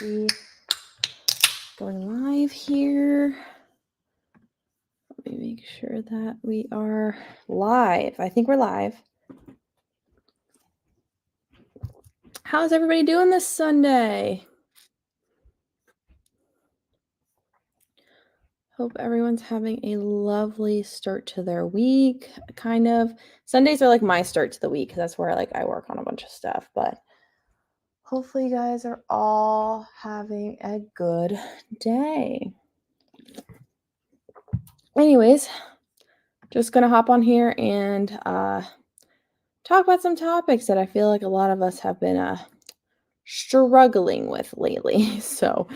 be going live here. Let me make sure that we are live. I think we're live. How's everybody doing this Sunday? Hope everyone's having a lovely start to their week, kind of. Sundays are like my start to the week because that's where I work on a bunch of stuff, but hopefully you guys are all having a good day. Anyways, just going to hop on here and talk about some topics that I feel like a lot of us have been struggling with lately. So,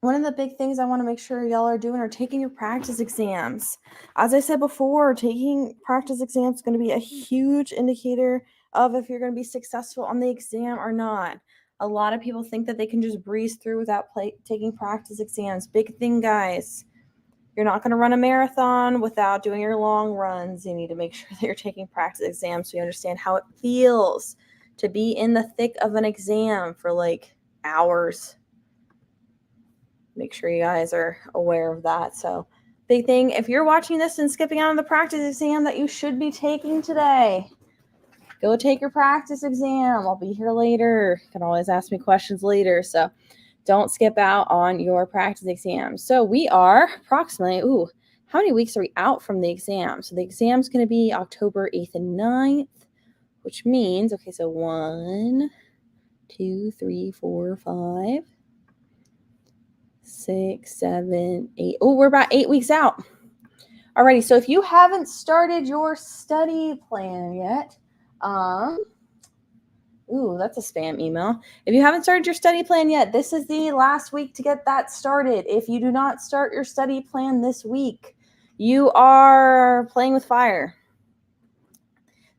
one of the big things I want to make sure y'all are doing are taking your practice exams. As I said before, taking practice exams is going to be a huge indicator of if you're going to be successful on the exam or not. A lot of people think that they can just breeze through without taking practice exams. Big thing, guys. You're not going to run a marathon without doing your long runs. You need to make sure that you're taking practice exams so you understand how it feels to be in the thick of an exam for like hours. Make sure you guys are aware of that. So, big thing, if you're watching this and skipping out on the practice exam that you should be taking today, go take your practice exam. I'll be here later. You can always ask me questions later. So, don't skip out on your practice exam. So, we are approximately, how many weeks are we out from the exam? So, the exam's going to be October 8th and 9th, which means, okay, so 1, 2, 3, 4, 5. 6, 7, 8. Oh, we're about 8 weeks out. Alrighty, so if you haven't started your study plan yet, that's a spam email. If you haven't started your study plan yet, this is the last week to get that started. If you do not start your study plan this week, you are playing with fire.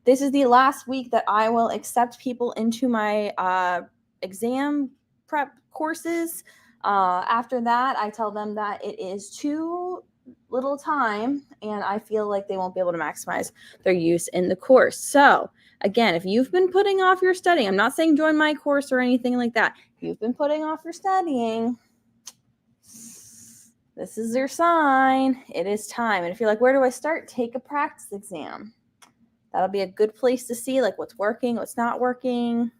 This is the last week that I will accept people into my exam prep courses. After that, I tell them that it is too little time and I feel like they won't be able to maximize their use in the course. So again, if you've been putting off your studying, I'm not saying join my course or anything like that. If you've been putting off your studying, this is your sign. It is time. And if you're like, where do I start? Take a practice exam. That'll be a good place to see like what's working, what's not working,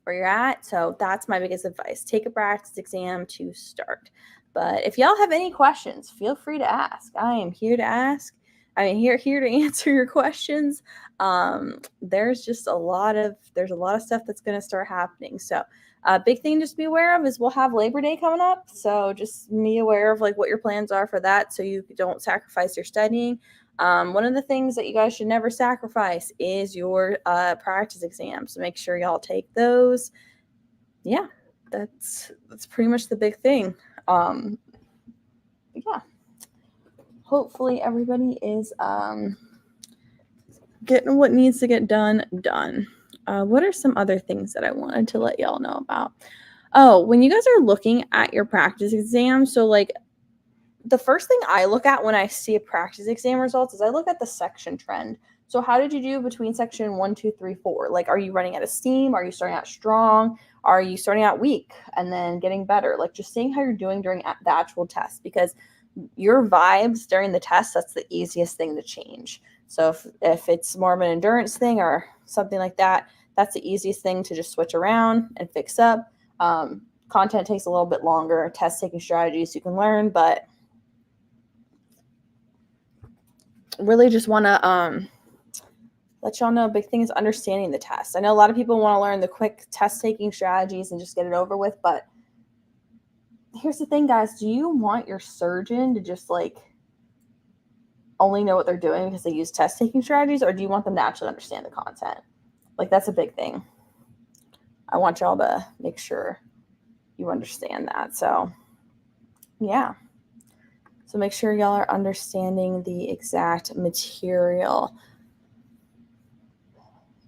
where you're at. So that's my biggest advice. Take a practice exam to start. But if y'all have any questions, feel free to ask. I am here to ask. I'm here to answer your questions. There's a lot of stuff that's going to start happening. So a big thing just to be aware of is we'll have Labor Day coming up. So just be aware of like what your plans are for that so you don't sacrifice your studying. One of the things that you guys should never sacrifice is your practice exams. So make sure y'all take those. Yeah, that's pretty much the big thing. Yeah. Hopefully everybody is getting what needs to get done. What are some other things that I wanted to let y'all know about? Oh, when you guys are looking at your practice exam, so like the first thing I look at when I see a practice exam results is I look at the section trend. So how did you do between section 1, 2, 3, 4? Like, are you running out of steam? Are you starting out strong? Are you starting out weak and then getting better? Like just seeing how you're doing during the actual test, because your vibes during the test, that's the easiest thing to change. So if it's more of an endurance thing or something like that, that's the easiest thing to just switch around and fix up. Content takes a little bit longer. Test taking strategies you can learn, but really just want to let y'all know a big thing is understanding the test. I know a lot of people want to learn the quick test taking strategies and just get it over with, but here's the thing, guys. Do you want your surgeon to just like only know what they're doing because they use test taking strategies, or do you want them to actually understand the content? Like that's a big thing. I want y'all to make sure you understand that. So yeah. So make sure y'all are understanding the exact material.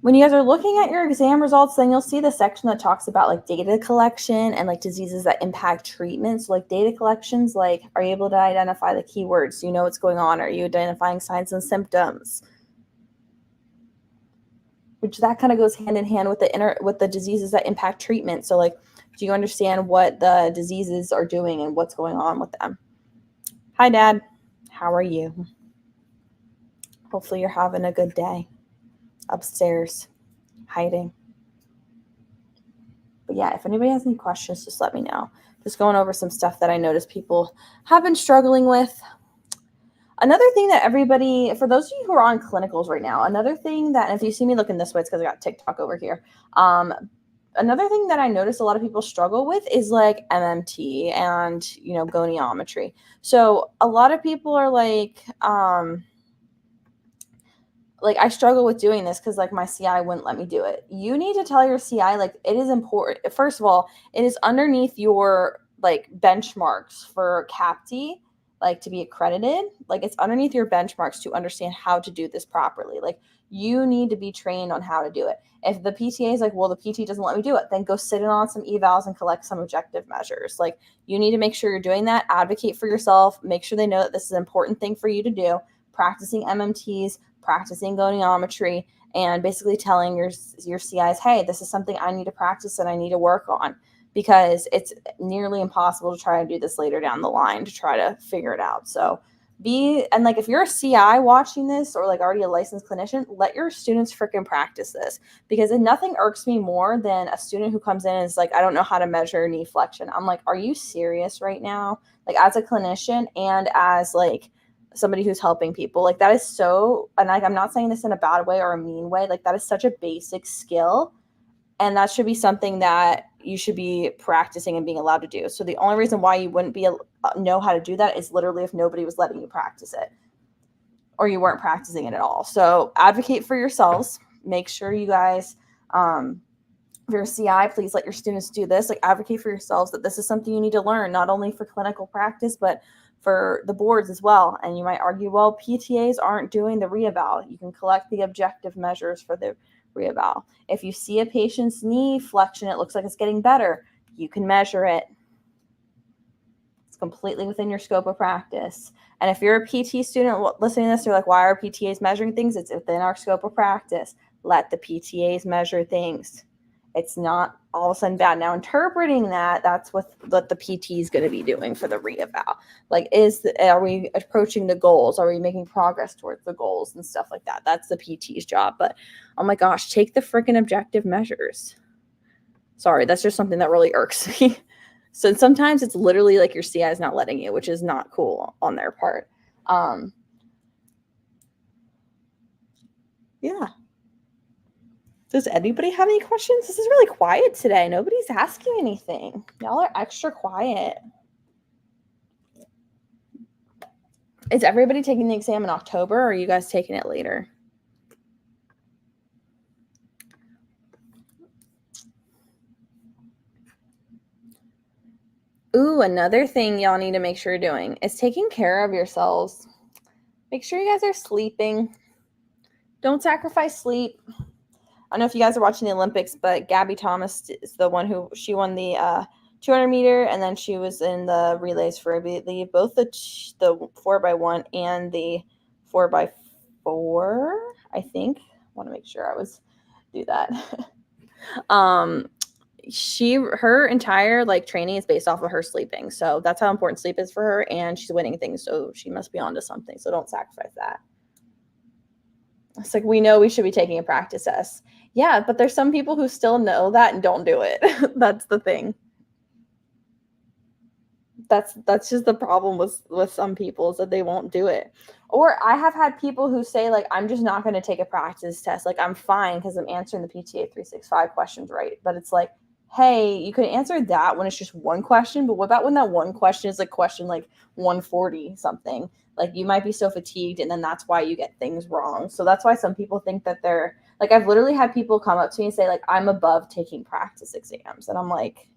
When you guys are looking at your exam results, then you'll see the section that talks about like data collection and like diseases that impact treatment. So like data collections, like are you able to identify the keywords? Do you know what's going on? Are you identifying signs and symptoms? Which that kind of goes hand in hand with the diseases that impact treatment. So like Do you understand what the diseases are doing and what's going on with them? Hi, Dad. How are you? Hopefully you're having a good day upstairs, hiding. But yeah, if anybody has any questions, just let me know. Just going over some stuff that I noticed people have been struggling with. Another thing that everybody, for those of you who are on clinicals right now, another thing that, and if you see me looking this way, it's because I got TikTok over here. Another thing that I noticed a lot of people struggle with is like MMT and, goniometry. So a lot of people are like I struggle with doing this because like my CI wouldn't let me do it. You need to tell your CI, like, it is important. First of all, it is underneath your like benchmarks for CAPT, like to be accredited. Like it's underneath your benchmarks to understand how to do this properly. Like you need to be trained on how to do it. If the PTA is like, well, the PT doesn't let me do it, then go sit in on some evals and collect some objective measures. Like you need to make sure you're doing that. Advocate for yourself. Make sure they know that this is an important thing for you to do. Practicing MMTs, practicing goniometry, and basically telling your CIs, hey, this is something I need to practice and I need to work on, because it's nearly impossible to try to do this later down the line to try to figure it out. So if you're a CI watching this or like already a licensed clinician, let your students freaking practice this, because nothing irks me more than a student who comes in and is like, I don't know how to measure knee flexion. I'm like, are you serious right now? Like as a clinician and as like somebody who's helping people, like that is so, and like I'm not saying this in a bad way or a mean way, like that is such a basic skill, and that should be something that you should be practicing and being allowed to do. So the only reason why you wouldn't know how to do that is literally if nobody was letting you practice it or you weren't practicing it at all. So advocate for yourselves. Make sure you guys, if you're a CI, please let your students do this. Like advocate for yourselves that this is something you need to learn, not only for clinical practice, but for the boards as well. And you might argue, well, PTAs aren't doing the reeval. You can collect the objective measures for the reeval. If you see a patient's knee flexion, it looks like it's getting better, you can measure it. It's completely within your scope of practice. And if you're a PT student listening to this, you're like, why are PTAs measuring things? It's within our scope of practice. Let the PTAs measure things. It's not all of a sudden bad. Now, interpreting that's what the PT is going to be doing for the reeval. Like, are we approaching the goals? Are we making progress towards the goals and stuff like that? That's the PT's job. But, oh my gosh, take the freaking objective measures. Sorry, that's just something that really irks me. So sometimes it's literally like your CI is not letting you, which is not cool on their part. Yeah. Does anybody have any questions? This is really quiet today. Nobody's asking anything. Y'all are extra quiet. Is everybody taking the exam in October, or are you guys taking it later? Ooh, another thing y'all need to make sure you're doing is taking care of yourselves. Make sure you guys are sleeping. Don't sacrifice sleep. I don't know if you guys are watching the Olympics, but Gabby Thomas is the one she won the 200 meter, and then she was in the relays for, I believe, both the 4x1 and the 4x4, I think. I want to make sure I was do that. Her entire like training is based off of her sleeping. So that's how important sleep is for her, and she's winning things. So she must be onto something. So don't sacrifice that. It's like, we know we should be taking a practice test. Yeah, but there's some people who still know that and don't do it. That's the thing. That's just the problem with some people, is that they won't do it. Or I have had people who say, like, I'm just not going to take a practice test. Like, I'm fine because I'm answering the PTA 365 questions right. But it's like, hey, you could answer that when it's just one question, but what about when that one question is like question like 140 something? Like, you might be so fatigued, and then that's why you get things wrong. So that's why some people think that they're like, I've literally had people come up to me and say, like, I'm above taking practice exams. And I'm like,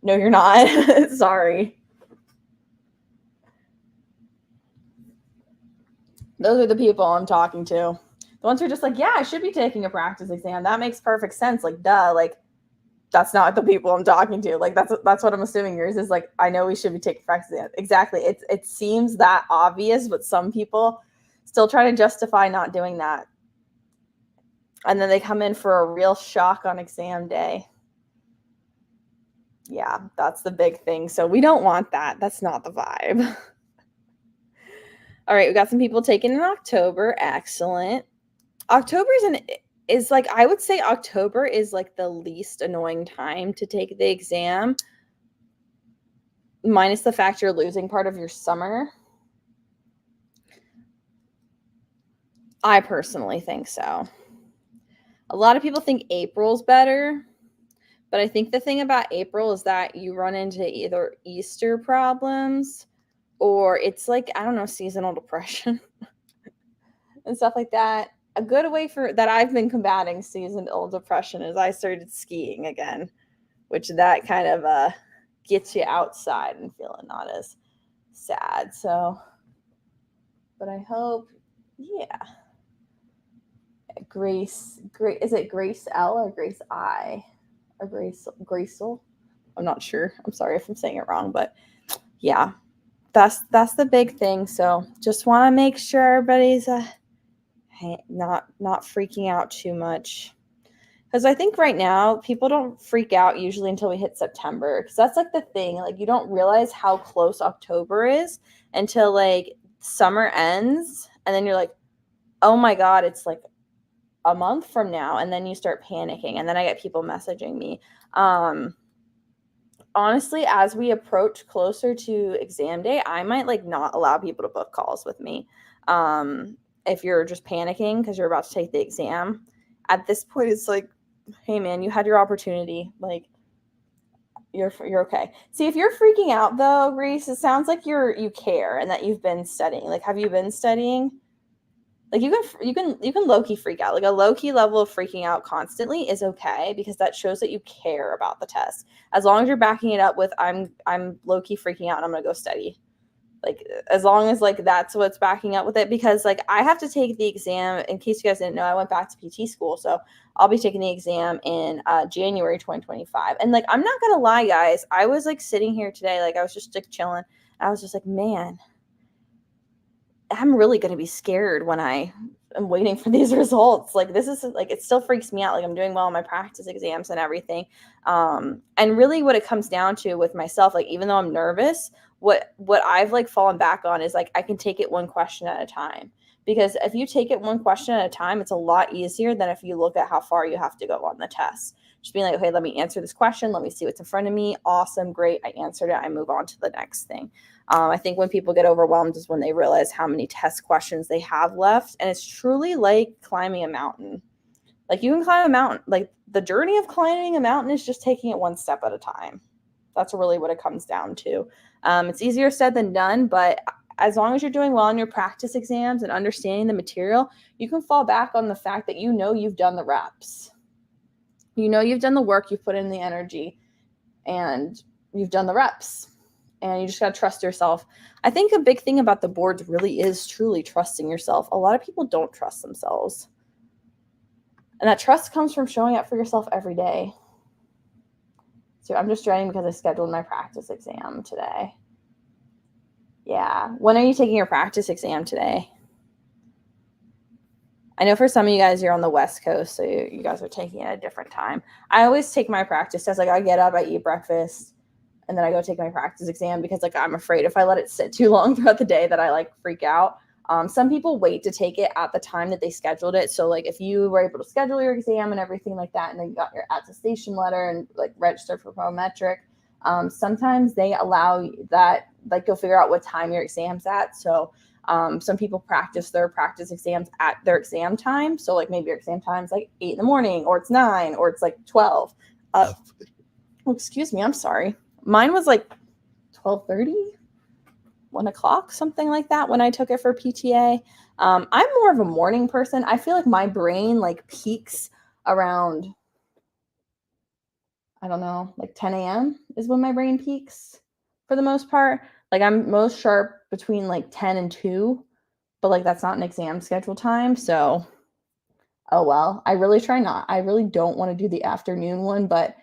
no, you're not. Sorry. Those are the people I'm talking to. The ones who are just like, yeah, I should be taking a practice exam. That makes perfect sense. Like, duh. Like, that's not the people I'm talking to. Like, that's what I'm assuming yours is. Like, I know we should be taking practice exam. Exactly. It seems that obvious, but some people still try to justify not doing that. And then they come in for a real shock on exam day. Yeah, that's the big thing. So we don't want that. That's not the vibe. All right, we got some people taking in October. Excellent. October is like, I would say October is like the least annoying time to take the exam, minus the fact you're losing part of your summer. I personally think so. A lot of people think April's better, but I think the thing about April is that you run into either Easter problems or it's like, I don't know, seasonal depression and stuff like that. A good way for that I've been combating seasonal depression is I started skiing again, which that kind of gets you outside and feeling not as sad. So, but I hope, yeah. Grace, is it Grace L or Grace I? Or Gracel? I'm not sure. I'm sorry if I'm saying it wrong, but yeah, that's the big thing. So just want to make sure everybody's not freaking out too much, because I think right now people don't freak out usually until we hit September, because that's like the thing. Like you don't realize how close October is until like summer ends, and then you're like, oh my god, it's like a month from now, and then you start panicking, and then I get people messaging me. Honestly, as we approach closer to exam day, I might like not allow people to book calls with me. If you're just panicking because you're about to take the exam, at this point, it's like, hey man, you had your opportunity. Like you're okay. See, if you're freaking out though, Reese, it sounds like you care and that you've been studying. Like, have you been studying? Like you can low-key freak out. Like a low-key level of freaking out constantly is okay, because that shows that you care about the test. As long as you're backing it up with I'm low-key freaking out and I'm gonna go study. Like as long as like that's what's backing up with it, because like I have to take the exam. In case you guys didn't know, I went back to PT school, so I'll be taking the exam in January 2025. And like I'm not gonna lie, guys, I was like sitting here today, like I was just like chilling. I was just like, man, I'm really going to be scared when I am waiting for these results. Like this is like, it still freaks me out. Like I'm doing well on my practice exams and everything. And really what it comes down to with myself, like, even though I'm nervous, what I've like fallen back on is like, I can take it one question at a time, because if you take it one question at a time, it's a lot easier than if you look at how far you have to go on the test. Just being like, okay, let me answer this question. Let me see what's in front of me. Awesome. Great. I answered it. I move on to the next thing. I think when people get overwhelmed is when they realize how many test questions they have left. And it's truly like climbing a mountain. Like you can climb a mountain. Like the journey of climbing a mountain is just taking it one step at a time. That's really what it comes down to. It's easier said than done, but as long as you're doing well on your practice exams and understanding the material, you can fall back on the fact that you know you've done the reps. You know you've done the work, you've put in the energy, and you've done the reps. And you just got to trust yourself. I think a big thing about the boards really is truly trusting yourself. A lot of people don't trust themselves. And that trust comes from showing up for yourself every day. So I'm just dreading because I scheduled my practice exam today. Yeah. When are you taking your practice exam today? I know for some of you guys, you're on the West Coast, so you guys are taking it at a different time. I always take my practice test. Like I get up, I eat breakfast, and then I go take my practice exam, because like I'm afraid if I let it sit too long throughout the day that I like freak out. Some people wait to take it at the time that they scheduled it. So like if you were able to schedule your exam and everything like that, and then you got your attestation letter and like registered for prometric, sometimes they allow that, like you'll figure out what time your exam's at. So some people practice their practice exams at their exam time. So like maybe your exam time's like 8 in the morning, or it's 9, or it's like 12. Oh, excuse me, I'm sorry. Mine was like 12:30, 1 o'clock, something like that when I took it for PTA. I'm more of a morning person. I feel like my brain like peaks around, I don't know, like 10 a.m. is when my brain peaks for the most part. Like I'm most sharp between like 10 and 2, but like that's not an exam schedule time. So, oh well, I really try not. I really don't want to do the afternoon one, but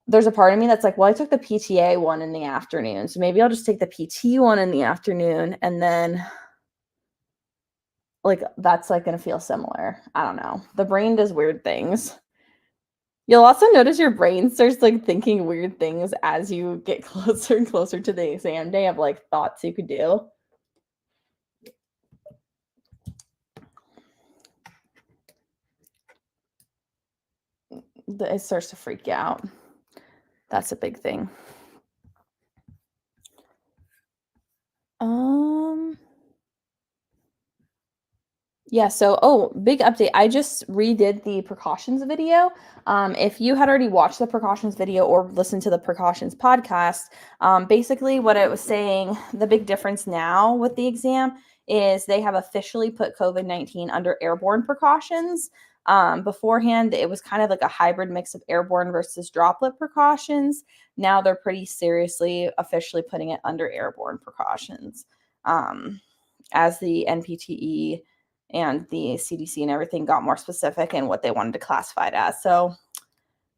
there's a part of me that's like, well, I took the PTA one in the afternoon, so maybe I'll just take the PT one in the afternoon, and then like that's like going to feel similar. I don't know. The brain does weird things. You'll also notice your brain starts like thinking weird things as you get closer and closer to the exam day of like thoughts you could do. It starts to freak you out. That's a big thing. Um, Yeah, so big update. I just redid the precautions video. If you had already watched the precautions video or listened to the precautions podcast, basically what it was saying, the big difference now with the exam is they have officially put COVID-19 under airborne precautions. Beforehand, it was kind of like a hybrid mix of airborne versus droplet precautions. Now they're pretty seriously officially putting it under airborne precautions. As the NPTE and the CDC and everything got more specific in what they wanted to classify it as. So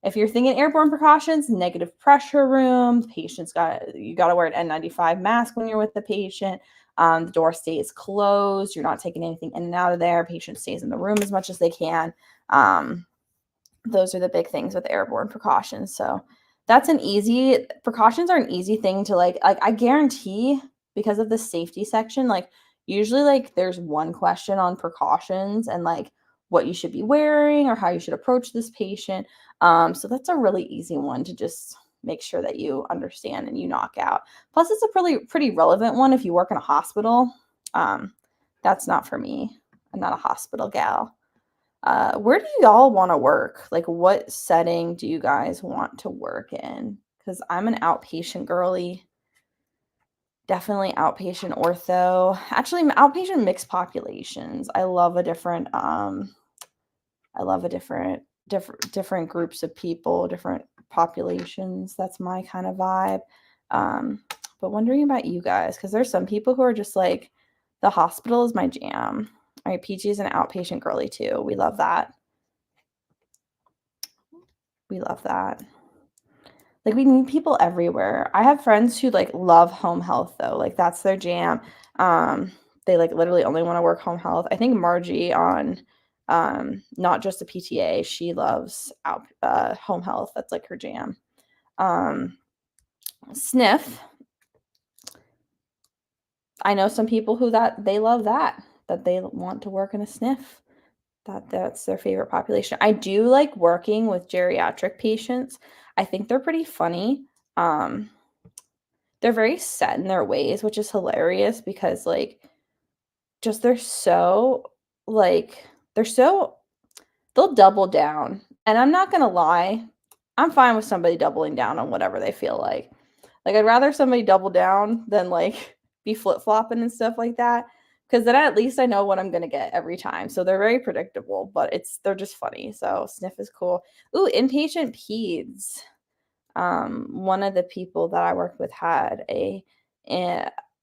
if you're thinking airborne precautions, negative pressure rooms, you got to wear an N95 mask when you're with the patient. The door stays closed. You're not taking anything in and out of there. Patient stays in the room as much as they can. Those are the big things with airborne precautions. So precautions are an easy thing to like I guarantee, because of the safety section, like usually like there's one question on precautions and like what you should be wearing or how you should approach this patient. So that's a really easy one to just make sure that you understand and you knock out. Plus, it's a pretty relevant one if you work in a hospital. That's not for me. I'm not a hospital gal. Where do y'all want to work? Like, what setting do you guys want to work in? Because I'm an outpatient girly. Definitely outpatient ortho. Actually, outpatient mixed populations. I love a different groups of people, different populations. That's my kind of vibe. But wondering about you guys, because there's some people who are just like, the hospital is my jam. All right, PG is an outpatient girly too. We love that. We love that. Like, we need people everywhere. I have friends who like love home health though. Like, that's their jam. They like literally only want to work home health. I think Margie on not just a PTA, she loves home health. That's like her jam. Sniff. I know some people who they love that they want to work in a sniff. That's their favorite population. I do like working with geriatric patients. I think they're pretty funny. They're very set in their ways, which is hilarious because like just they're so they'll double down. And I'm not gonna lie, I'm fine with somebody doubling down on whatever they feel like. Like, I'd rather somebody double down than like be flip-flopping and stuff like that. Because then at least I know what I'm gonna get every time. So they're very predictable, but they're just funny. So sniff is cool. Ooh, inpatient peds. One of the people that I worked with had a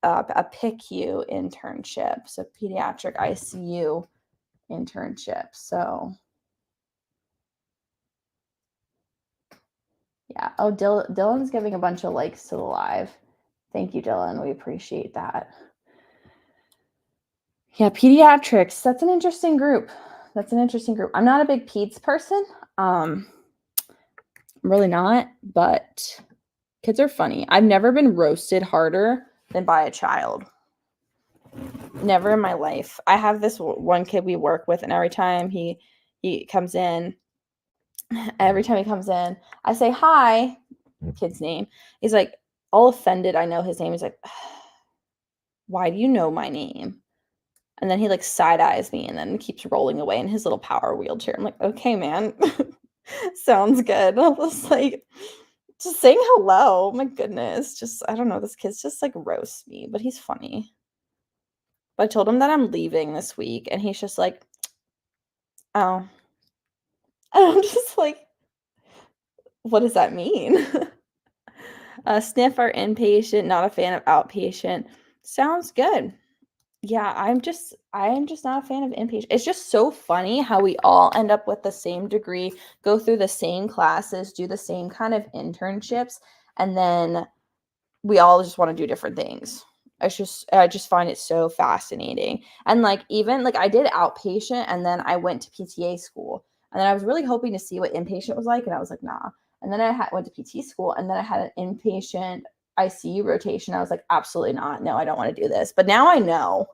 PICU internship, so pediatric ICU internship. So yeah. Oh, Dylan's giving a bunch of likes to the live. Thank you, Dylan. We appreciate that. Yeah, pediatrics. That's an interesting group. I'm not a big peds person. I'm really not, but kids are funny. I've never been roasted harder than by a child. Never in my life. I have this one kid we work with, and every time he comes in, I say hi, kid's name. He's like all offended. I know his name. He's like, why do you know my name? And then he like side eyes me and then keeps rolling away in his little power wheelchair. I'm like, okay, man. Sounds good. I was like, just saying hello. My goodness. Just, I don't know. This kid's just like roasts me, but he's funny. But I told him that I'm leaving this week, and he's just like, oh. And I'm just like, what does that mean? Sniff or inpatient, not a fan of outpatient. Sounds good. Yeah, I am just not a fan of inpatient. It's just so funny how we all end up with the same degree, go through the same classes, do the same kind of internships, and then we all just want to do different things. I just find it so fascinating. And like even like I did outpatient and then I went to PTA school. And then I was really hoping to see what inpatient was like, and I was like, nah. And then I went to PT school, and then I had an inpatient ICU rotation. I was like, absolutely not. No, I don't want to do this. But now I know.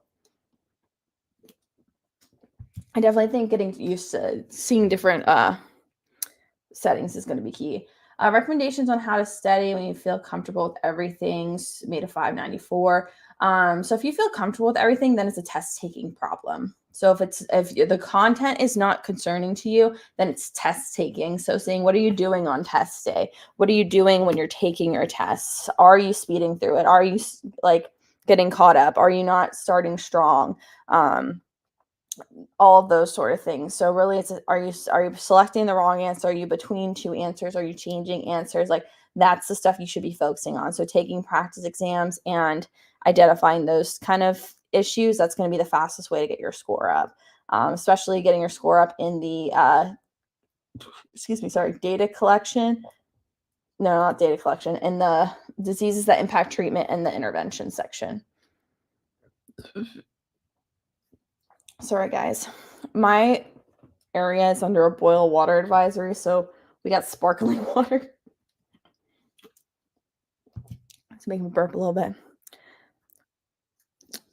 I definitely think getting used to seeing different settings is going to be key. Recommendations on how to study when you feel comfortable with everything's made a 594. So if you feel comfortable with everything, then it's a test taking problem. So if the content is not concerning to you, then it's test taking. So saying, what are you doing on test day? What are you doing when you're taking your tests? Are you speeding through it? Are you like getting caught up? Are you not starting strong? All of those sort of things. So really, are you selecting the wrong answer? Are you between two answers? Are you changing answers? Like that's the stuff you should be focusing on. So taking practice exams and identifying those kind of issues, that's going to be the fastest way to get your score up. Especially getting your score up in the data collection. No, not data collection, in the diseases that impact treatment and the intervention section. Sorry, guys. My area is under a boil water advisory, so we got sparkling water. It's making me burp a little bit.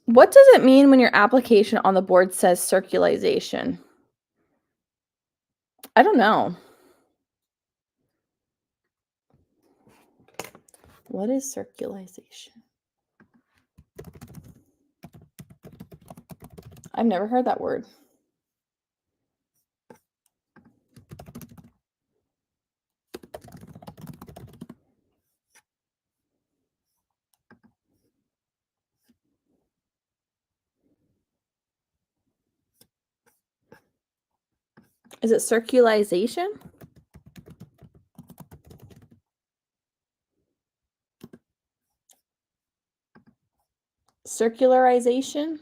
What does it mean when your application on the board says circulation? I don't know. What is circulation? I've never heard that word. Is it circulation? Circularization?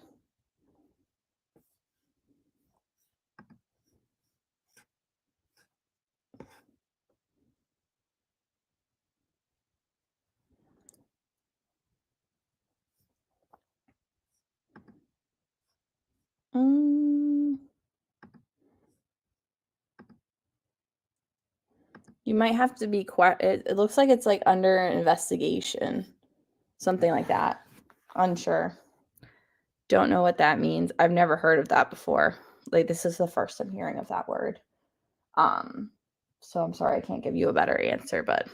You might have to be quiet. It looks like it's like under investigation. Something like that. Unsure. Don't know what that means. I've never heard of that before. Like this is the first I'm hearing of that word. So I'm sorry I can't give you a better answer, but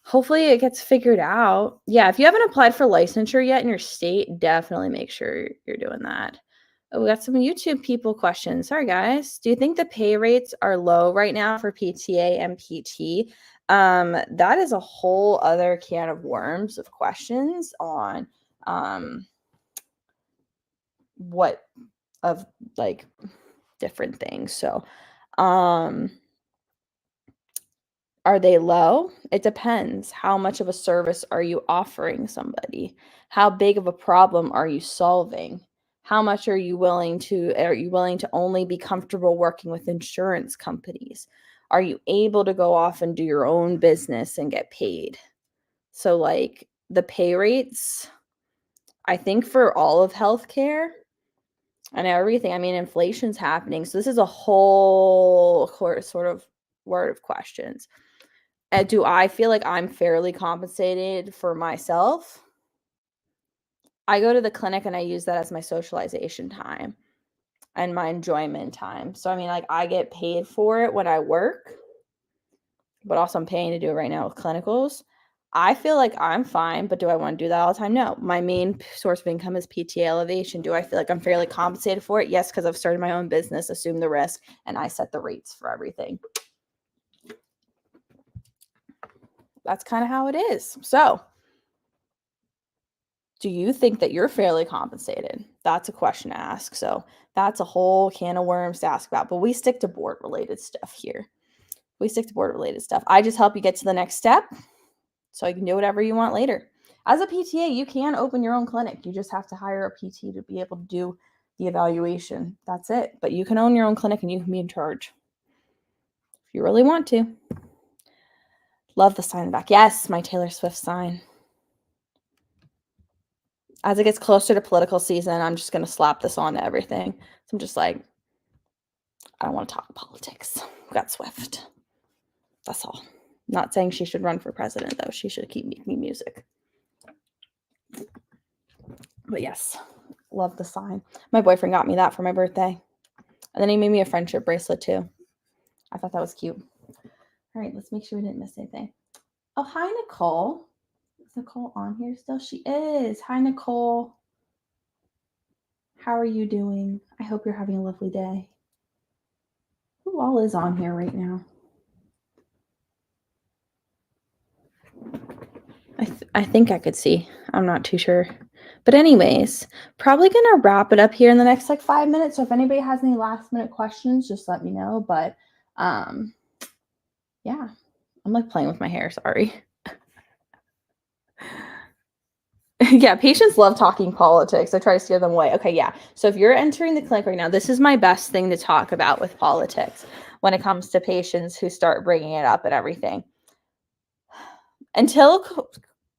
hopefully it gets figured out. Yeah, if you haven't applied for licensure yet in your state, definitely make sure you're doing that. Oh, we got some YouTube people questions. Sorry, guys. Do you think the pay rates are low right now for PTA and PT? That is a whole other can of worms of questions on what of like different things. So, are they low? It depends. How much of a service are you offering somebody? How big of a problem are you solving? How much are you willing to only be comfortable working with insurance companies? Are you able to go off and do your own business and get paid? So like the pay rates, I think for all of healthcare and everything, I mean inflation's happening. So this is a whole sort of word of questions. Do I feel like I'm fairly compensated for myself? I go to the clinic and I use that as my socialization time and my enjoyment time. So, I mean, like, I get paid for it when I work, but also I'm paying to do it right now with clinicals. I feel like I'm fine, but do I want to do that all the time? No. My main source of income is PTA elevation. Do I feel like I'm fairly compensated for it? Yes, because I've started my own business, assume the risk, and I set the rates for everything. That's kind of how it is. So, do you think that you're fairly compensated? That's a question to ask. So that's a whole can of worms to ask about. But we stick to board related stuff here. We stick to board related stuff. I just help you get to the next step so you can do whatever you want later. As a PTA, you can open your own clinic. You just have to hire a PT to be able to do the evaluation. That's it. But you can own your own clinic and you can be in charge if you really want to. Love the sign back. Yes, my Taylor Swift sign. As it gets closer to political season, I'm just going to slap this on to everything. So I'm just like, I don't want to talk politics. We got Swift. That's all. Not saying she should run for president, though. She should keep making music. But yes, love the sign. My boyfriend got me that for my birthday. And then he made me a friendship bracelet, too. I thought that was cute. All right, let's make sure we didn't miss anything. Oh, hi, Nicole. Is Nicole on here still? She is. Hi, Nicole. How are you doing? I hope you're having a lovely day. Who all is on here right now? I think I could see. I'm not too sure. But anyways, probably going to wrap it up here in the next like 5 minutes. So if anybody has any last minute questions, just let me know. But yeah, I'm like playing with my hair. Sorry. Yeah, patients love talking politics. I try to steer them away. Okay, yeah. So if you're entering the clinic right now, this is my best thing to talk about with politics when it comes to patients who start bringing it up and everything.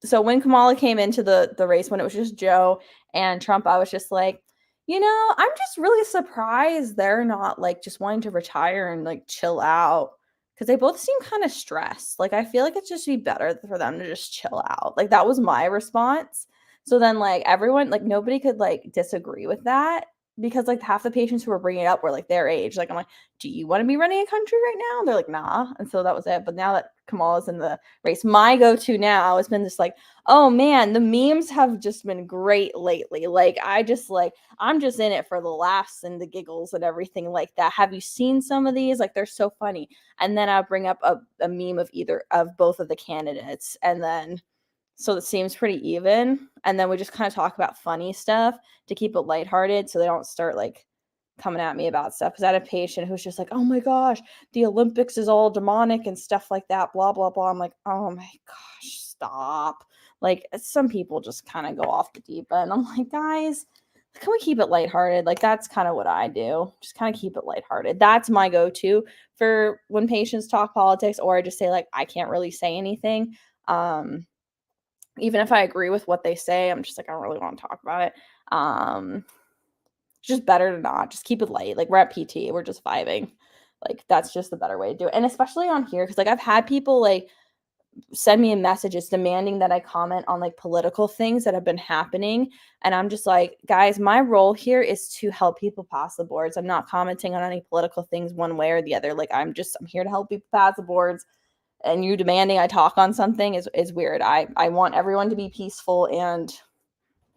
So when Kamala came into the race, when it was just Joe and Trump, I was just like, I'm just really surprised they're not like just wanting to retire and like chill out, because they both seem kind of stressed. Like I feel like it's just be better for them to just chill out. Like that was my response. So then like everyone, like nobody could like disagree with that, because like half the patients who were bringing it up were like their age. Like I'm like, do you want to be running a country right now? And they're like, nah. And so that was it. But now that Kamala's in the race, my go-to now has been just like, oh man, the memes have just been great lately. Like I'm just in it for the laughs and the giggles and everything like that. Have you seen some of these? Like they're so funny. And then I'll bring up a meme of either of both of the candidates, and then so it seems pretty even. And then we just kind of talk about funny stuff to keep it lighthearted, so they don't start like coming at me about stuff. Because I had a patient who's just like, oh my gosh, the Olympics is all demonic and stuff like that, blah, blah, blah. I'm like, oh my gosh, stop. Like some people just kind of go off the deep end. I'm like, guys, can we keep it lighthearted? Like that's kind of what I do. Just kind of keep it lighthearted. That's my go-to for when patients talk politics, or I just say like, I can't really say anything. Even if I agree with what they say, I'm just like, I don't really want to talk about it. It's just better to not. Just keep it light. Like we're at PT, we're just vibing. Like that's just the better way to do it. And especially on here, because like I've had people like send me messages demanding that I comment on like political things that have been happening. And I'm just like, guys, my role here is to help people pass the boards. I'm not commenting on any political things one way or the other. Like I'm here to help people pass the boards. And you demanding I talk on something is weird. I want everyone to be peaceful and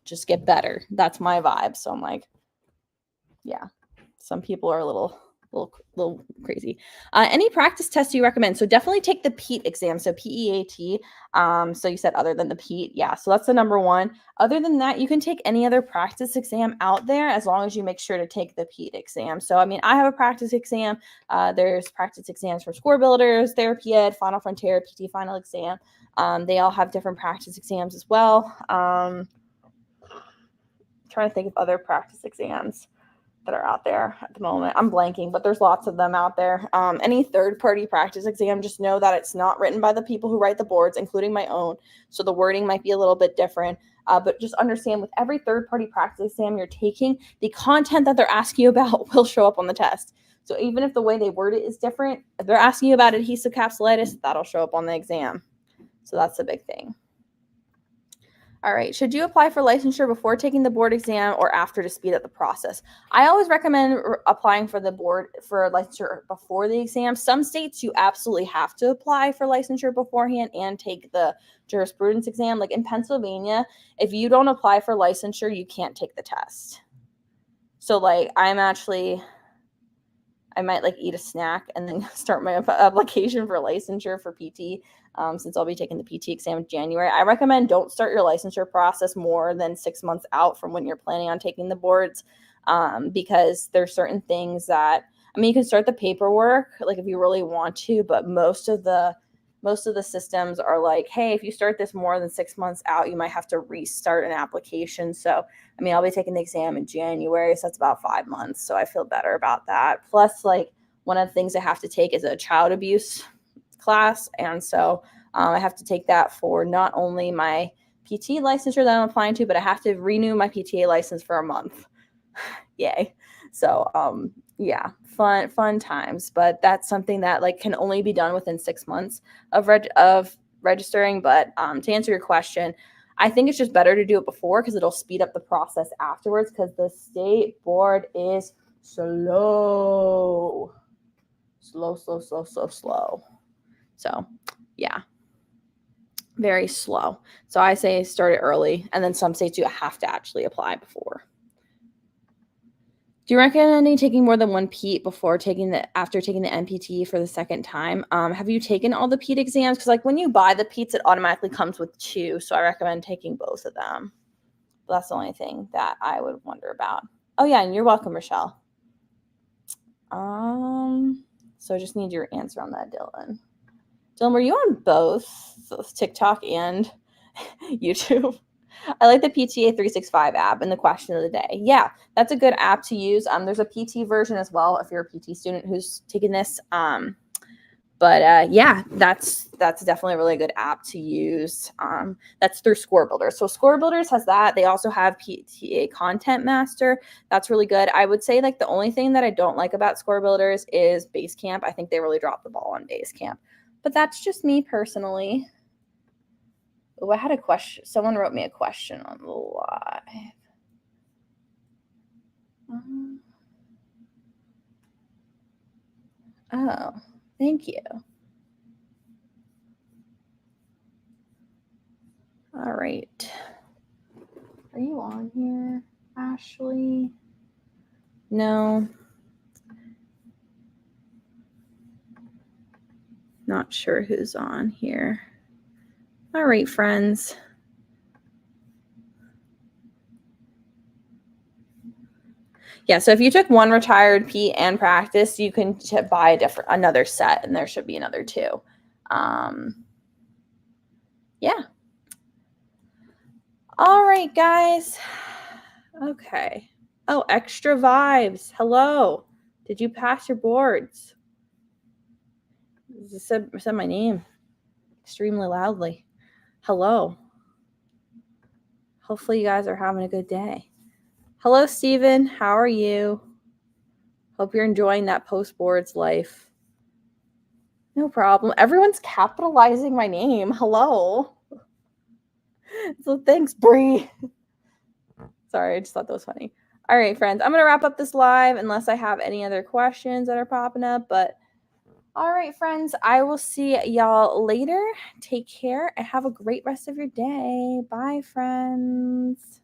just get better. That's my vibe. So I'm like, yeah, some people are a little crazy. Any practice tests you recommend? So definitely take the PEAT exam. So PEAT. So you said other than the PEAT. Yeah. So that's the number one. Other than that, you can take any other practice exam out there as long as you make sure to take the PEAT exam. So, I mean, I have a practice exam. There's practice exams for score builders, therapy ed, final frontier, PT final exam. They all have different practice exams as well. Trying to think of other practice exams that are out there at the moment. I'm blanking, but there's lots of them out there. Any third-party practice exam, just know that it's not written by the people who write the boards, including my own. So the wording might be a little bit different. But just understand with every third-party practice exam you're taking, the content that they're asking you about will show up on the test. So even if the way they word it is different, if they're asking you about adhesive capsulitis, that'll show up on the exam. So that's the big thing. All right. Should you apply for licensure before taking the board exam or after to speed up the process? I always recommend applying for the board for licensure before the exam. Some states you absolutely have to apply for licensure beforehand and take the jurisprudence exam. Like in Pennsylvania, if you don't apply for licensure, you can't take the test. So like I might like eat a snack and then start my application for licensure for PT, since I'll be taking the PT exam in January. I recommend don't start your licensure process more than 6 months out from when you're planning on taking the boards, because there's certain things that, I mean, you can start the paperwork like if you really want to, but most of the systems are like, hey, if you start this more than 6 months out, you might have to restart an application. So, I mean, I'll be taking the exam in January, so that's about 5 months. So I feel better about that. Plus, like one of the things I have to take is a child abuse class. And so I have to take that for not only my PT licensure that I'm applying to, but I have to renew my PTA license for a month. Yay. So, yeah, fun times. But that's something that like can only be done within 6 months of registering. But to answer your question, I think it's just better to do it before because it'll speed up the process afterwards because the state board is slow. Slow. So, yeah, very slow. So I say start it early, and then some states you have to actually apply before. Do you recommend taking more than one PEAT after taking the NPTE for the second time? Have you taken all the PEAT exams? Because like when you buy the PEATs, it automatically comes with 2, so I recommend taking both of them. But that's the only thing that I would wonder about. Oh yeah, and you're welcome, Rochelle. So I just need your answer on that, Dylan. Dylan, were you on both TikTok and YouTube? I like the PTA 365 app and the question of the day. Yeah, that's a good app to use. There's a PT version as well if you're a PT student who's taking this. Yeah, that's definitely a really good app to use. That's through Score Builders. So Score Builders has that. They also have PTA Content Master. That's really good. I would say like the only thing that I don't like about Score Builders is Basecamp. I think they really dropped the ball on Basecamp. But that's just me personally. Oh, I had a question. Someone wrote me a question on the live. Oh, thank you. All right. Are you on here, Ashley? No. Not sure who's on here. All right, friends. Yeah, so if you took one retired P and practice, you can buy another set, and there should be another 2. Yeah. All right, guys. Okay. Oh, Extra Vibes. Hello. Did you pass your boards? This said my name extremely loudly. Hello. Hopefully you guys are having a good day. Hello, Steven. How are you? Hope you're enjoying that post-boards life. No problem. Everyone's capitalizing my name. Hello. So thanks, Bree. Sorry, I just thought that was funny. All right, friends. I'm going to wrap up this live unless I have any other questions that are popping up. But all right, friends. I will see y'all later. Take care and have a great rest of your day. Bye, friends.